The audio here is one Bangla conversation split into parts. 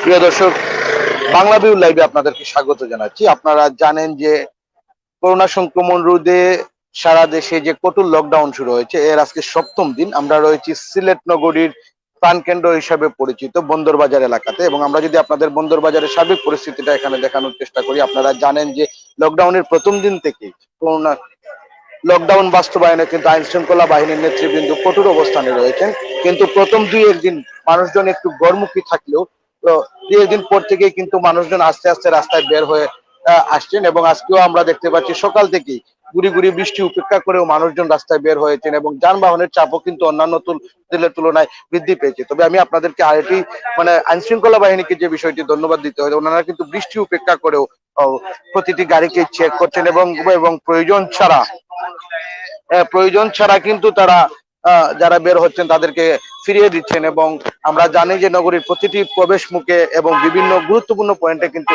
প্রিয় দর্শক, বাংলাভিউ লাইভে আপনাদেরকে স্বাগত জানাচ্ছি। আপনারা জানেন যে করোনা সংক্রমণ রোধে সারা দেশে যে কঠোর লকডাউন শুরু হয়েছে, এর আজকে সপ্তম দিন। আমরা রয়েছি সিলেট নগরীর প্রাণকেন্দ্র হিসাবে পরিচিত বন্দরবাজার এলাকাতে, এবং আমরা যদি আপনাদের বন্দরবাজারের সার্বিক পরিস্থিতিটা এখানে দেখানোর চেষ্টা করি। আপনারা জানেন যে লকডাউনের প্রথম দিন থেকেই করোনা লকডাউন বাস্তবায়নে কিন্তু আইন শৃঙ্খলা বাহিনীর নেতৃবৃন্দ কঠোর অবস্থানে রয়েছেন। কিন্তু প্রথম দুই একদিন মানুষজন একটু গড়মুখী থাকলেও দুই একদিন পর থেকেই কিন্তু মানুষজন আস্তে আস্তে রাস্তায় বের হয়ে আসছেন, এবং আজকেও আমরা দেখতে পাচ্ছি সকাল থেকেই গুড়ি গুড়ি বৃষ্টি উপেক্ষা করেও মানুষজন রাস্তায় বের হয়েছেন, এবং যানবাহনের চাপও কিন্তু অন্যান্য দিনের তুলনায় বৃদ্ধি পেয়েছে। তবে আমি আপনাদেরকে আরেকটি আইন শৃঙ্খলা বাহিনীকে যে বিষয়টি ধন্যবাদ দিতে হয়, ওনারা কিন্তু বৃষ্টি উপেক্ষা করেও প্রতিটি গাড়িকে চেক করছেন, এবং এবং প্রয়োজন ছাড়া কিন্তু তারা যারা বের হচ্ছেন তাদেরকে ফিরিয়ে দিচ্ছেন। এবং আমরা জানি যে নগরীর প্রতিটি প্রবেশ মুখে এবং বিভিন্ন গুরুত্বপূর্ণ পয়েন্টে কিন্তু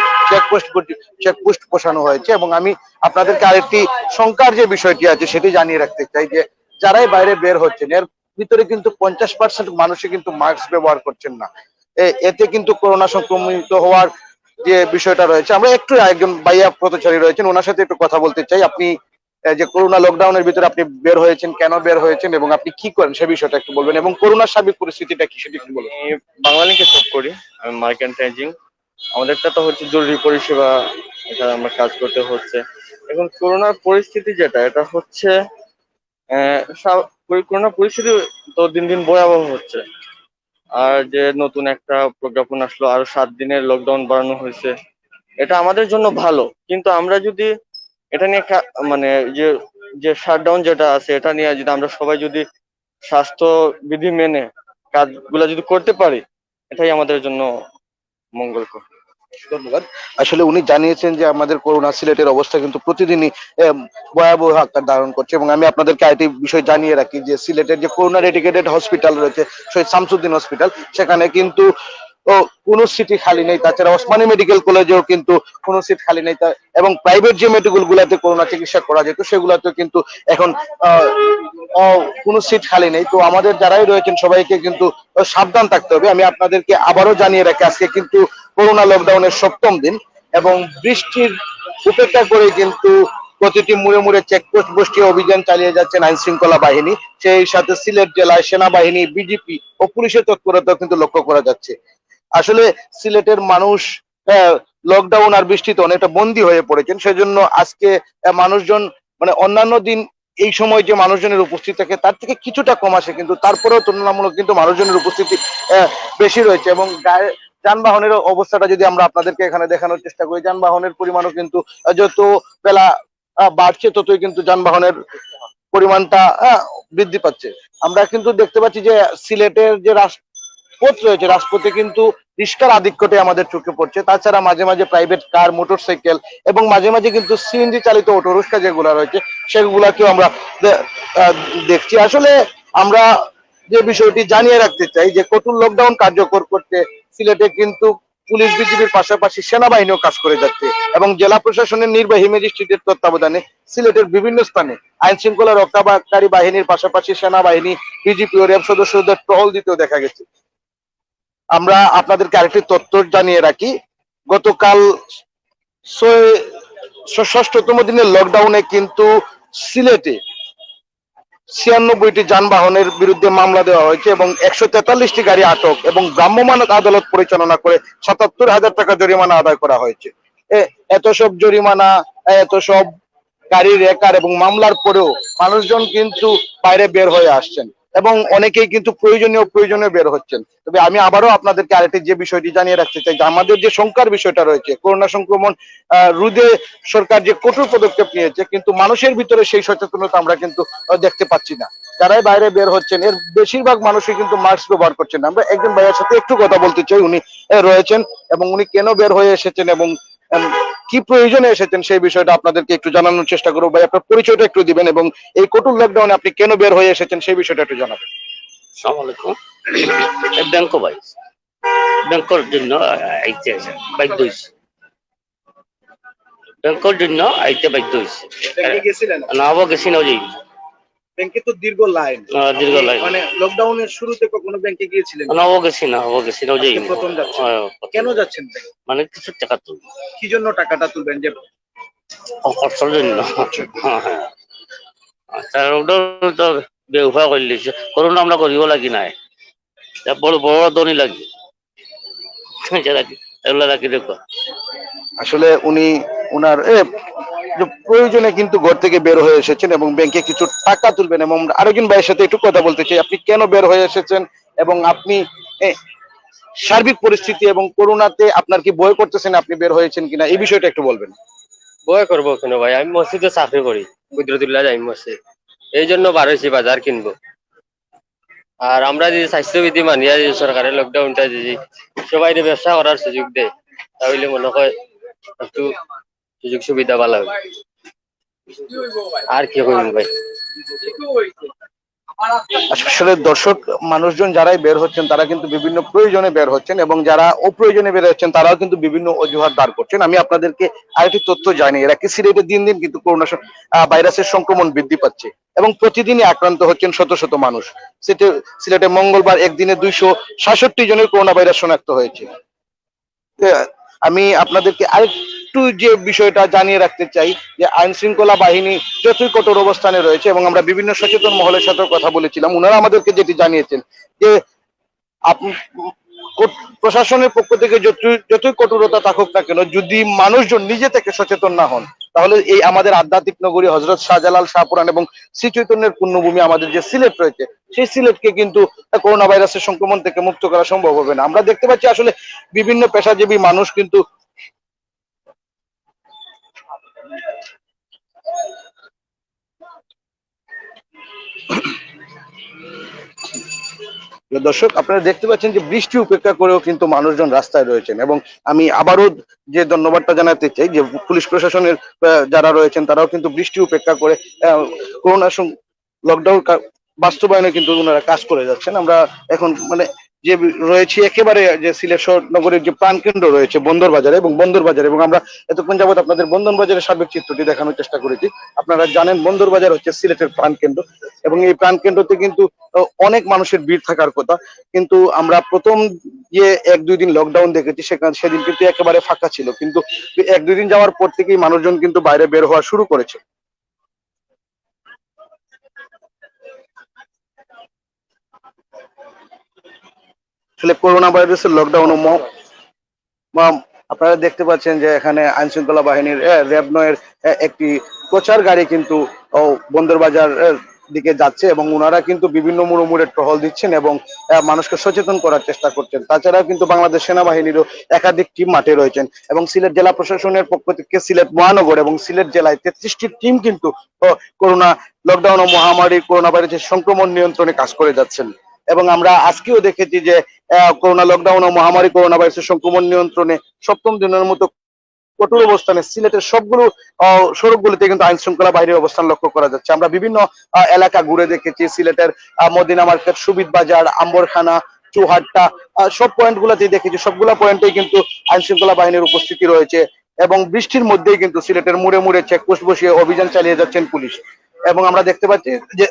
চেকপোস্ট বসানো হয়েছে। এবং আমি আপনাদেরকে আরেকটি শঙ্কার যে বিষয়টি আছে সেটি জানিয়ে রাখতে চাই যে যারাই বাইরে বের হচ্ছেন এর ভিতরে কিন্তু 50% মানুষই কিন্তু মাস্ক ব্যবহার করছেন না। এতে কিন্তু করোনা সংক্রমিত হওয়ার যে বিষয়টা রয়েছে। আমরা একটু একজন ভাইয়া পথচারী রয়েছেন, ওনার সাথে একটু কথা বলতে চাই। আপনি যে করোনা লকডাউনের ভিতরে আপনি বের হয়েছেন, কেন বের হয়েছেন এবং আপনি কি করেন সে বিষয়টা একটু বলবেন, এবং করোনার সার্বিক পরিস্থিতিটা কি সেটি একটু বলবেন। আমি বাংলালিংকে জব করি। আমি মার্কেন্টাইজিং। আমাদেরটা তো হচ্ছে জরুরি পরিষেবা, এটা আমরা কাজ করতে হচ্ছে। এখন করোনার পরিস্থিতি যেটা, এটা হচ্ছে করোনা পরিস্থিতি তো দিন দিন ভয়াবহ হচ্ছে। আর যে নতুন একটা প্রজ্ঞাপন আসলো, আরো 7 দিনের লকডাউন বাড়ানো হয়েছে, এটা আমাদের জন্য ভালো। কিন্তু আমরা যদি এটা নিয়ে মানে যে যে শাটডাউন যেটা আছে, এটা নিয়ে যদি আমরা সবাই যদি স্বাস্থ্য বিধি মেনে কাজগুলা যদি করতে পারি, এটাই আমাদের জন্য মঙ্গলকর। ধন্যবাদ। আসলে উনি জানিয়েছেন যে আমাদের করোনা সিলেটের অবস্থা কিন্তু প্রতিদিনই ভয়াবহ আকার ধারণ করছে, এবং আমি আপনাদেরকে আরেকটি বিষয় জানিয়ে রাখি যে সিলেটের যে করোনা ডেডিকেটেড হসপিটাল রয়েছে শহীদ শামসুদ্দিন হসপিটাল, সেখানে কিন্তু কোনো সিটই খালি নেই। তাছাড়া ওসমানী মেডিকেল কলেজেও কিন্তু কোনো সিট খালি নেই, এবং প্রাইভেট যে মেডিকেল গুলাতে করোনা চিকিৎসা করা যেত সেগুলাতে কিন্তু এখন কোনো সিট খালি নেই। তো আমাদের যারাই রয়েছেন সবাইকে কিন্তু সাবধান থাকতে হবে। আমি আপনাদেরকে আবারও জানিয়ে রাখি আজকে কিন্তু করোনা লকডাউনের সপ্তম দিন, এবং বৃষ্টির উপেক্ষা করে কিন্তু প্রতিটি মুড়ে মুড়ে চেকপোস্ট বসিয়ে অভিযান চালিয়ে যাচ্ছেন আইন শৃঙ্খলা বাহিনী। সেই সাথে সিলেট জেলায় সেনাবাহিনী, বিজিপি ও পুলিশের তৎপরতা কিন্তু লক্ষ্য করা যাচ্ছে। আসলে সিলেটের মানুষ লকডাউন আর বৃষ্টিতে অনেকটা বন্দী হয়ে পড়েছেন, সেজন্য আজকে মানুষজন অন্যান্য দিন এই সময় যে মানুষজনের উপস্থিতি থাকে তার থেকে কিছুটা কম আসে, কিন্তু তারপরেও তুলনামূলক কিন্তু মানুষজনের উপস্থিতি বেশি রয়েছে। এবং যানবাহনের অবস্থাটা যদি আমরা আপনাদেরকে এখানে দেখানোর চেষ্টা করি, যানবাহনের পরিমাণও কিন্তু যত বেলা বাড়ছে ততই কিন্তু যানবাহনের পরিমাণটা বৃদ্ধি পাচ্ছে। আমরা কিন্তু দেখতে পাচ্ছি যে সিলেটের যে রাজপথ রয়েছে, রাজপথে কিন্তু রিস্কার আধিক্যটাই আমাদের চোখে পড়ছে। তাছাড়া মাঝে মাঝে প্রাইভেট কার, মোটরসাইকেল এবং মাঝে মাঝে কিন্তু সিএনজি চালিত অটোরিক্সা যেগুলো রয়েছে সেগুলাকেও আমরা দেখছি। আসলে আমরা যে বিষয়টি জানিয়ে রাখতে চাই যে কঠোর লকডাউন কার্যকর করতে সিলেটে কিন্তু পুলিশ বিজিবির পাশাপাশি সেনাবাহিনীও কাজ করে যাচ্ছে, এবং জেলা প্রশাসনের নির্বাহী ম্যাজিস্ট্রেটের তত্ত্বাবধানে সিলেটের বিভিন্ন স্থানে আইন শৃঙ্খলা রক্ষাকারী বাহিনীর পাশাপাশি সেনাবাহিনী, বিজিপি ও র্যাব সদস্যদের টহল দিতেও দেখা গেছে। আমরা আপনাদেরকে আরেকটি তথ্য জানিয়ে রাখি, গতকাল ৬ষ্ঠতম দিনের লকডাউনে কিন্তু সিলেটে ৯৬টি যানবাহনের বিরুদ্ধে মামলা দেওয়া হয়েছে, এবং ১৪৩টি গাড়ি আটক, এবং ভ্রাম্যমাণ আদালত পরিচালনা করে ৭৭,০০০ টাকা জরিমানা আদায় করা হয়েছে। এত সব জরিমানা, এত সব গাড়ির রেকার এবং মামলার পরেও মানুষজন কিন্তু বাইরে বের হয়ে আসছেন, এবং অনেকেই কিন্তু প্রয়োজনীয় বের হচ্ছেন। তবে আমি আবারও আপনাদেরকে আরেকটি যে বিষয়টি জানিয়ে রাখতে চাই যে আমাদের যে শঙ্কার বিষয়টা রয়েছে, করোনা সংক্রমণ রোধে সরকার যে কঠোর পদক্ষেপ নিয়েছে, কিন্তু মানুষের ভিতরে সেই সচেতনতা আমরা কিন্তু দেখতে পাচ্ছি না। যারাই বাইরে বের হচ্ছেন এর বেশিরভাগ মানুষই কিন্তু মাস্ক ব্যবহার করছেন না। আমরা একজন ভাইয়ের সাথে একটু কথা বলতে চাই, উনি রয়েছেন এবং উনি কেন বের হয়ে এসেছেন এবং কি প্রয়োজনে এসেছেন সেই বিষয়টা আপনাদেরকে একটু জানানোর চেষ্টা করবো। ভাই, আপনার পরিচয়টা একটু দিবেন এবং এই কঠোর লকডাউনে আপনি কেন বের হয়ে এসেছেন সেই বিষয়টা একটু জানাবেন। আসসালামু আলাইকুম। ভাই, ব্যাংকের জন্য আইতে বাধ্য হয়েছে। ব্যাংকের জন্য আইতে বাধ্য হয়েছে। না, গেছি না যাই। ব্যাংকে তো দীর্ঘ লাইন। দীর্ঘ লাইন। মানে লকডাউনের শুরুতে কখনো ব্যাংকে গিয়েছিলেন? না, ও গেছি না, ও গেছি না, ওই যে আজকে প্রথম যাচ্ছেন। কেন যাচ্ছেন ব্যাংকে? মানে কিছু টাকা তুলবো, কি জন্য টাকাটা তুলবেন? যে খরচার জন্য। হ্যাঁ হ্যাঁ, আচ্ছা, লকডাউন তো বেউফা করে দিয়েছে, করোনা আমরা করিব লাগি নাই, বড় বড় ধনী লাগি এগুলো রাখি দেখো। আসলে উনি উনার যে প্রয়োজনে কিন্তু ঘর থেকে বের হয়ে এসেছেন এবং ব্যাংকে কিছু টাকা তুলবেন। এবং আরেকজন ভাইয়ের সাথে একটু কথা বলতে চাই, আপনি কেন বের হয়ে এসেছেন এবং আপনি এ, সার্বিক পরিস্থিতি এবং করোনাতে আপনার কি ভয় করতেছেন, আপনি বের হয়েছেন কিনা এই বিষয়টা একটু বলবেন। ভয় করবো কেন ভাই, আমি মসজিদে চাকরি করি, কুদরতুল্লাহ যাই মসজিদ, এই জন্য বার হয়েছি বাজার কিনবো। আর আমরা যদি স্বাস্থ্যবিধি মানিয়া যদি সরকারের লকডাউনটা যদি সবাই ব্যবসা করার সুযোগ দেয়, তাহলে মনে হয় একটু সুযোগ সুবিধা ভালো হবে। আর কি করবেন ভাই। আসলে দর্শক মানুষজন যারাই বের হচ্ছেন তারা কিন্তু বিভিন্ন প্রয়োজনে বের হচ্ছেন এবং যারা অপ্রয়োজনে বের হচ্ছেন তারাও কিন্তু বিভিন্ন অজুহাত দাঁড় করছেন। আমি আপনাদেরকে আরেকটি তথ্য জানিয়ে রাখি, সিলেটে দিন দিন কিন্তু করোনা ভাইরাসের সংক্রমণ বৃদ্ধি পাচ্ছে এবং প্রতিদিনই আক্রান্ত হচ্ছেন শত শত মানুষ। সিলেটে মঙ্গলবার একদিনে 266 জনের করোনা ভাইরাস শনাক্ত হয়েছে। আমি আপনাদেরকে আরেকটু যে বিষয়টা জানিয়ে রাখতে চাই যে আইন শৃঙ্খলা বাহিনী যতই কঠোর অবস্থানে রয়েছে এবং আমরা বিভিন্ন সচেতন মহলের সাথে কথা বলেছিলাম, ওনারা আমাদেরকে যেটি জানিয়েছেন যে প্রশাসনের পক্ষ থেকে যতই কঠোরতা থাকুক না কেন, যদি মানুষজন নিজে থেকে সচেতন না হন তাহলে এই আমাদের আধ্যাত্মিক নগরী হযরত শাহজালাল, শাহপুরান এবং শ্রী চৈতন্যের পুণ্যভূমি আমাদের যে সিলেট রয়েছে, সেই সিলেটকে কিন্তু করোনা ভাইরাসের সংক্রমণ থেকে মুক্ত করা সম্ভব হবে না। আমরা দেখতে পাচ্ছি আসলে বিভিন্ন পেশাজীবী মানুষ কিন্তু দর্শক আপনারা দেখতে পাচ্ছেন যে বৃষ্টি উপেক্ষা করেও কিন্তু মানুষজন রাস্তায় রয়েছেন। এবং আমি আবারও যে ধন্যবাদটা জানাতে চাই যে পুলিশ প্রশাসনের যারা রয়েছেন তারাও কিন্তু বৃষ্টি উপেক্ষা করে করোনা লকডাউন বাস্তবায়নে কিন্তু ওনারা কাজ করে যাচ্ছেন। আমরা এখন মানে যে রয়েছি একেবারে যে সিলেট শহর নগরীর যে প্রাণকেন্দ্র রয়েছে বন্দর বাজারে এবং আমরা এতক্ষণ যাবত আপনাদের বন্দর বাজারের সার্বিক চিত্রটি দেখানোর চেষ্টা করেছি। আপনারা জানেন বন্দর বাজার হচ্ছে সিলেটের প্রাণকেন্দ্র এবং এই প্রাণকেন্দ্রতে কিন্তু অনেক মানুষের ভিড় থাকার কথা, কিন্তু আমরা প্রথম যে 1-2 দিন লকডাউন দেখেছি সেদিন কিন্তু একেবারে ফাঁকা ছিল, কিন্তু 1-2 দিন যাওয়ার পর থেকেই মানুষজন কিন্তু বাইরে বের হওয়া শুরু করেছে। আসলে করোনা ভাইরাসের লকডাউন আপনারা দেখতে পাচ্ছেন যে এখানে আইন শৃঙ্খলা বাহিনীর র্যাব 9 এর একটি প্রচার গাড়ি কিন্তু বন্দরবাজার দিকে যাচ্ছে এবং ওনারা কিন্তু বিভিন্ন মোড়ে টহল দিচ্ছেন এবং মানুষকে সচেতন করার চেষ্টা করছেন। তাছাড়াও কিন্তু বাংলাদেশ সেনাবাহিনীরও একাধিক টিম মাঠে রয়েছেন এবং সিলেট জেলা প্রশাসনের পক্ষ থেকে সিলেট মহানগর এবং সিলেট জেলায় 33টি টিম কিন্তু করোনা লকডাউন ও মহামারী করোনা ভাইরাসের সংক্রমণ নিয়ন্ত্রণে কাজ করে যাচ্ছেন। এবং আমরা আজকেও দেখেছি যে করোনা লকডাউন ও মহামারী করোনা ভাইরাসের সংক্রমণ নিয়ন্ত্রণে 7ম দিনের মতো কঠোর অবস্থানে সিলেটের সবগুলো সড়কগুলিতে কিন্তু আইন শৃঙ্খলা বাহিনীর অবস্থান লক্ষ্য করা যাচ্ছে। আমরা বিভিন্ন এলাকা ঘুরে দেখেছি, সিলেটের মদিনা মার্কেট, সুবিদ বাজার, আম্বরখানা, চৌহাট্টা, সব পয়েন্ট গুলাতেই দেখেছি, সবগুলা পয়েন্টেই কিন্তু আইন শৃঙ্খলা বাহিনীর উপস্থিতি রয়েছে এবং বৃষ্টির মধ্যেই কিন্তু সিলেটের মুড়ে মুড়ে চেকপোস্ট বসিয়ে অভিযান চালিয়ে যাচ্ছেন পুলিশ। এবং আমরা দেখতে পাচ্ছি যে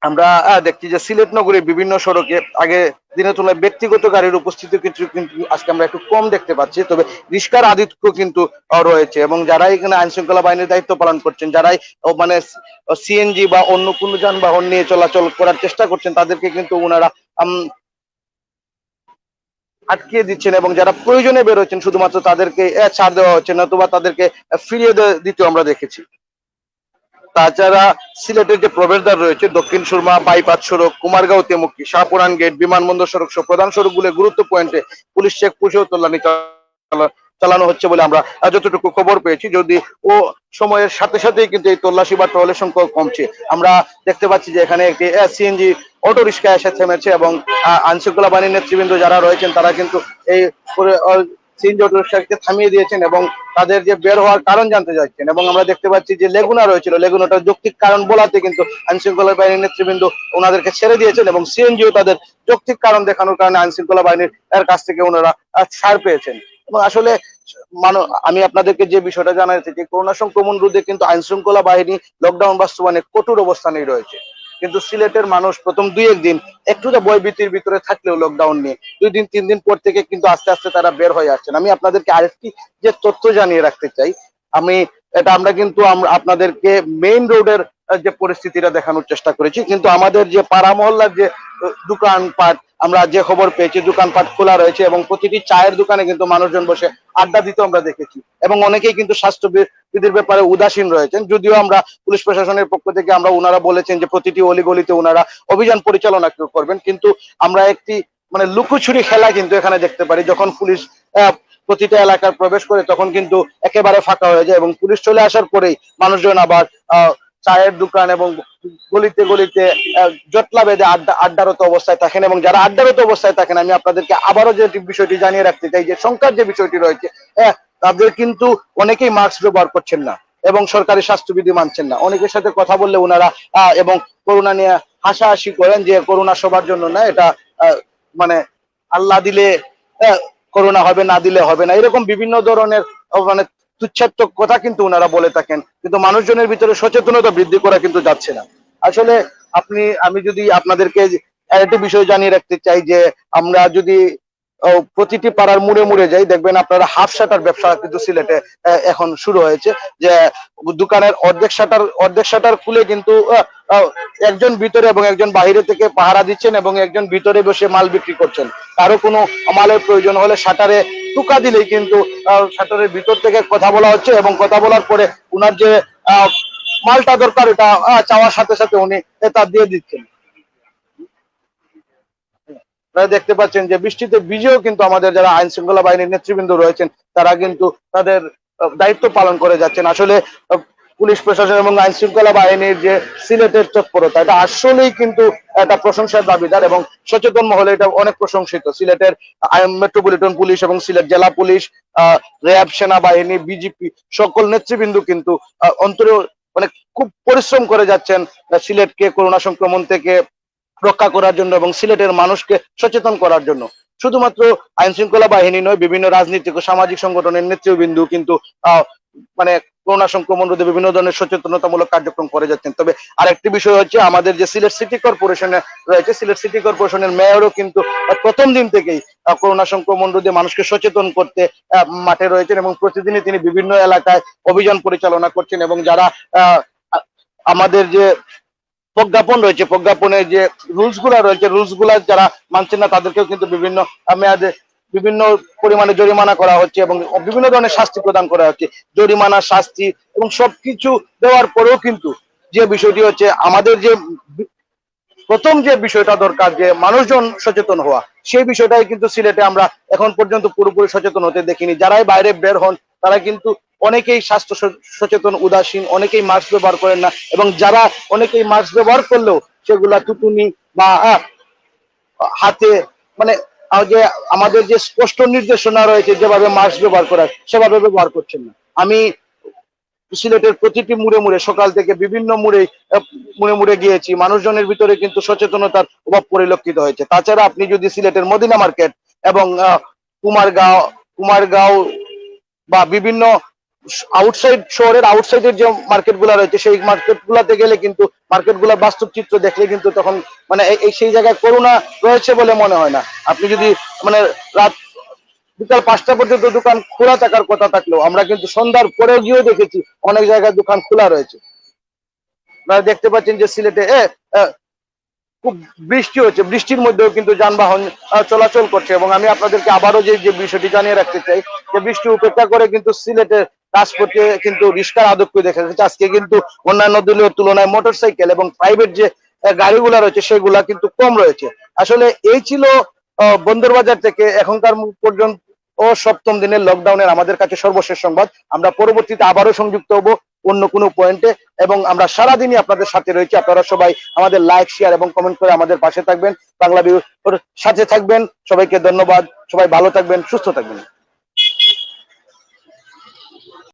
আমরা দেখছি যে সিলেট নগরীর বিভিন্ন সড়কে আগে দিনের তুলনায় ব্যক্তিগত গাড়ির উপস্থিতি কিন্তু আজকে আমরা একটু কম দেখতে পাচ্ছি, তবে রিস্কার আধিক্য কিন্তু রয়েছে এবং যারাই এখানে আইন শৃঙ্খলা বাহিনীর দায়িত্ব পালন করছেন, যারাই মানে সিএনজি বা অন্য কোনো যানবাহন নিয়ে চলাচল করার চেষ্টা করছেন তাদেরকে কিন্তু ওনারা আটকিয়ে দিচ্ছেন এবং যারা প্রয়োজনে বেরোচ্ছেন শুধুমাত্র তাদেরকে ছাড় দেওয়া হচ্ছে, নতুবা তাদেরকে ফিরিয়ে দিতে আমরা দেখেছি। তাছাড়া সিলেটের যে প্রবেশদ্বার রয়েছে দক্ষিণ সুরমা, বাইপাস সড়ক, কুমারগাঁও তেমুকি, শাহপুরান গেট, বিমানবন্দর সড়ক সহ প্রধান সড়কগুলো গুরুত্ব পয়েন্টে পুলিশ চেক পুষেও তল্লানি চালানো হচ্ছে বলে আমরা যতটুকু খবর পেয়েছি, যদি ও সময়ের সাথে সাথেই কিন্তু এই তল্লাশি বা টহলের সংখ্যা কমছে। আমরা দেখতে পাচ্ছি যে এখানে একটি সিএনজি অটো রিক্সা এসে থেমেছে এবং আইন শৃঙ্খলা বাহিনীর নেতৃবৃন্দ যারা রয়েছেন তারা কিন্তু এই সিএনজি অটো রিক্সাকে থামিয়ে দিয়েছেন এবং তাদের যে বের হওয়ার কারণ জানতে চাচ্ছেন। এবং আমরা দেখতে পাচ্ছি যে লেগুনা রয়েছিল, লেগুনাটার যৌক্তিক কারণ বলাতে কিন্তু আইন শৃঙ্খলা বাহিনীর নেতৃবৃন্দ ওনাদেরকে ছেড়ে দিয়েছেন এবং সিএনজিও তাদের যৌক্তিক কারণ দেখানোর কারণে আইন শৃঙ্খলা বাহিনীর কাছ থেকে ওনারা ছাড় পেয়েছেন। এবং আসলে আমি আপনাদেরকে যে বিষয়টা জানাতে চাই, করোনা সংক্রমণ রোধে কিন্তু আইন শৃঙ্খলা বাহিনী লকডাউন বাস্তবায়নে কঠোর অবস্থানেই রয়েছে। কিন্তু সিলেটের মানুষ প্রথম 2-1 দিন একটুটা ভয় ভীতির ভিতরে থাকলেও লকডাউন নিয়ে 2 দিন 3 দিন পর থেকে কিন্তু আস্তে আস্তে তারা বের হয়ে আসছেন। আমি আপনাদেরকে আরেকটি যে তথ্য জানিয়ে রাখতে চাই, আমি আমরা কিন্তু আপনাদেরকে মেইন রোডের যে পরিস্থিতিটা দেখানোর চেষ্টা করেছি, কিন্তু আমাদের যে পাড়া মহল্লার যে দোকানপাট, আমরা যে খবর পেয়েছি দোকানপাট খোলা রয়েছে এবং প্রতিটি চায়ের দোকানে কিন্তু মানুষজন বসে আড্ডা দিতে আমরা দেখেছি এবং অনেকেই কিন্তু স্বাস্থ্যবিধির ব্যাপারে উদাসীন রয়েছেন। যদিও আমরা পুলিশ প্রশাসনের পক্ষ থেকে ওনারা বলেছেন যে প্রতিটি অলিগলিতে ওনারা অভিযান পরিচালনা করবেন, কিন্তু আমরা একটি মানে লুকোচুরি খেলা কিন্তু এখানে দেখতে পারি। যখন পুলিশ প্রতিটা এলাকায় প্রবেশ করে তখন কিন্তু একেবারে ফাঁকা হয়ে যায় এবং পুলিশ চলে আসার পরেই মানুষজন আবার চায়ের দোকান এবং গলিতে গলিতে জটলা বেঁধে আড্ডারত অবস্থায় থাকেন। এবং যারা আড্ডারত অবস্থায় থাকেন, আমি আপনাদেরকে আবারও যে বিষয়টি জানিয়ে রাখতে চাই যে সংখ্যার যে বিষয়টি রয়েছে, তাদের কিন্তু অনেকেই মাস্ক ব্যবহার করছেন না এবং সরকারি স্বাস্থ্যবিধি মানছেন না। অনেকের সাথে কথা বললে ওনারা এবং করোনা নিয়ে হাসাহাসি করেন যে করোনা সবার জন্য না, এটা মানে আল্লাহ দিলে করোনা হবে, না দিলে হবে না, এরকম বিভিন্ন ধরনের মানে তুচ্ছাত্মক কথা কিন্তু ওনারা বলে থাকেন, কিন্তু মানুষজনের ভিতরে সচেতনতা বৃদ্ধি করা কিন্তু যাচ্ছে না। আসলে আমি যদি আপনাদেরকে আরেকটি বিষয় জানিয়ে রাখতে চাই যে আমরা যদি প্রতিটি পাড়ার মুড়ে মুড়ে যাই, দেখবেন আপনারা হাফ শাটার ব্যবসা কিন্তু সিলেটে এখন শুরু হয়েছে। যে দোকানের অর্ধেক শাটার খুলে কিন্তু একজন ভিতরে এবং একজন বাইরে থেকে পাহারা দিচ্ছেন এবং একজন ভিতরে বসে মাল বিক্রি করছেন। কারো কোনো মালের প্রয়োজন হলে শাটারে টুকা দিলেই কিন্তু শাটারের ভিতর থেকে কথা বলা হচ্ছে এবং কথা বলার পরে উনার যে মালটা দরকার এটা চাওয়ার সাথে সাথে উনি তা দিয়ে দিচ্ছেন। আপনারা দেখতে পাচ্ছেন যে বৃষ্টিতে ভিজেও কিন্তু আমাদের যারা আইন শৃঙ্খলা বাহিনীর নেতৃবৃন্দ রয়েছেন তারা কিন্তু তাদের দায়িত্ব পালন করে যাচ্ছেন। আসলে পুলিশ প্রশাসন এবং আইন শৃঙ্খলা বাহিনীর যে সিলেটের তৎপরতা, এটা আসলেই কিন্তু একটা প্রশংসার দাবিদার এবং সচেতন মহলে এটা অনেক প্রশংসিত। সিলেটের মেট্রোপলিটন পুলিশ এবং সিলেট জেলা পুলিশ, র্যাব, সেনাবাহিনী, বিজিপি সকল নেতৃবৃন্দ কিন্তু অন্তরে মানে খুব পরিশ্রম করে যাচ্ছেন সিলেটকে করোনা সংক্রমণ থেকে রক্ষা করার জন্য এবং সিলেটের মানুষকে সচেতন করার জন্য। শুধুমাত্র আইন শৃঙ্খলা বাহিনী নয়, বিভিন্ন রাজনৈতিক ও সামাজিক সংগঠনের নেতৃবৃন্দ কিন্তু মানে করোনা সংক্রমণ রোধে বিভিন্ন ধরনের সচেতনতামূলক কার্যক্রম করে যাচ্ছেন। তবে আরেকটি বিষয় হচ্ছে আমাদের যে সিলেট সিটি কর্পোরেশনে রয়েছে, সিলেট সিটি কর্পোরেশনের মেয়রও কিন্তু প্রথম দিন থেকেই করোনা সংক্রমণ রোধে মানুষকে সচেতন করতে মাঠে রয়েছেন এবং প্রতিদিনই তিনি বিভিন্ন এলাকায় অভিযান পরিচালনা করছেন এবং যারা আমাদের যে প্রজ্ঞাপন রয়েছে, প্রজ্ঞাপনের যে রুলস গুলা রয়েছে, রুলস গুলা যারা মানছেন না তাদেরকেও কিন্তু বিভিন্ন মেয়াদে বিভিন্ন পরিমাণে জরিমানা করা হচ্ছে এবং বিভিন্ন ধরনের শাস্তি প্রদান করা হচ্ছে। জরিমানা, শাস্তি এবং সবকিছু দেওয়ার পরেও কিন্তু যে বিষয়টি হচ্ছে আমাদের যে প্রথম যে বিষয়টা দরকার যে মানুষজন সচেতন হওয়া, সেই বিষয়টাই কিন্তু সিলেটে আমরা এখন পর্যন্ত পুরোপুরি সচেতন হতে দেখিনি। যারাই বাইরে বের হন তারা কিন্তু অনেকেই স্বাস্থ্য সচেতন উদাসীন, অনেকেই মাস্ক ব্যবহার করেন না এবং যারা অনেকেই মাস্ক ব্যবহার করলেও সেগুলা টুটুনি বা হাতে মানে যে আমাদের যে স্পষ্ট নির্দেশনা রয়েছে যেভাবে মাস্ক ব্যবহার করার সেভাবে ব্যবহার করছেন না। আমি সিলেটের প্রতিটি মুড়ে মুড়ে সকাল থেকে বিভিন্ন মুড়ে মুড়ে গিয়েছি, মানুষজনের ভিতরে কিন্তু সচেতনতার অভাব পরিলক্ষিত হয়েছে। তাছাড়া আপনি যদি সিলেটের মদিনা মার্কেট এবং কুমারগাঁও বা বিভিন্ন শহরের আউটসাইডের যে মার্কেট গুলা রয়েছে সেই মার্কেট গুলাতে গেলে কিন্তু মার্কেট গুলার বাস্তব চিত্র দেখলে কিন্তু তখন মানে সেই জায়গায় করোনা রয়েছে বলে মনে হয় না। আপনি যদি মানে রাত বিকাল 5টা পর্যন্ত দোকান খোলা থাকার কথা থাকলেও আমরা কিন্তু সন্ধ্যার পরেও গিয়েও দেখেছি অনেক জায়গায় দোকান খোলা রয়েছে। আপনারা দেখতে পাচ্ছেন যে সিলেটে খুব বৃষ্টি হচ্ছে, বৃষ্টির মধ্যেও কিন্তু যানবাহন চলাচল করছে এবং আমি আপনাদেরকে আবারও যে বিষয়টি জানিয়ে রাখতে চাই যে বৃষ্টি উপেক্ষা করে কিন্তু সিলেটের রাজপথে কিন্তু রিস্কার আধিক্য দেখা যাচ্ছে। আজকে কিন্তু অন্যান্য দিনের তুলনায় মোটরসাইকেল এবং প্রাইভেট যে গাড়িগুলা রয়েছে সেগুলা কিন্তু কম রয়েছে। আসলে এই ছিল বন্দরবাজার থেকে এখনকার পর্যন্ত সপ্তম দিনের লকডাউনের আমাদের কাছে সর্বশেষ সংবাদ। আমরা পরবর্তীতে আবারও সংযুক্ত হব অন্য কোনো পয়েন্টে এবং আমরা সারাদিনই আপনাদের সাথে রয়েছি। আপনারা সবাই আমাদের লাইক, শেয়ার এবং কমেন্ট করে আমাদের পাশে থাকবেন, বাংলা ভিউর সাথে থাকবেন। সবাইকে ধন্যবাদ, সবাই ভালো থাকবেন, সুস্থ থাকবেন।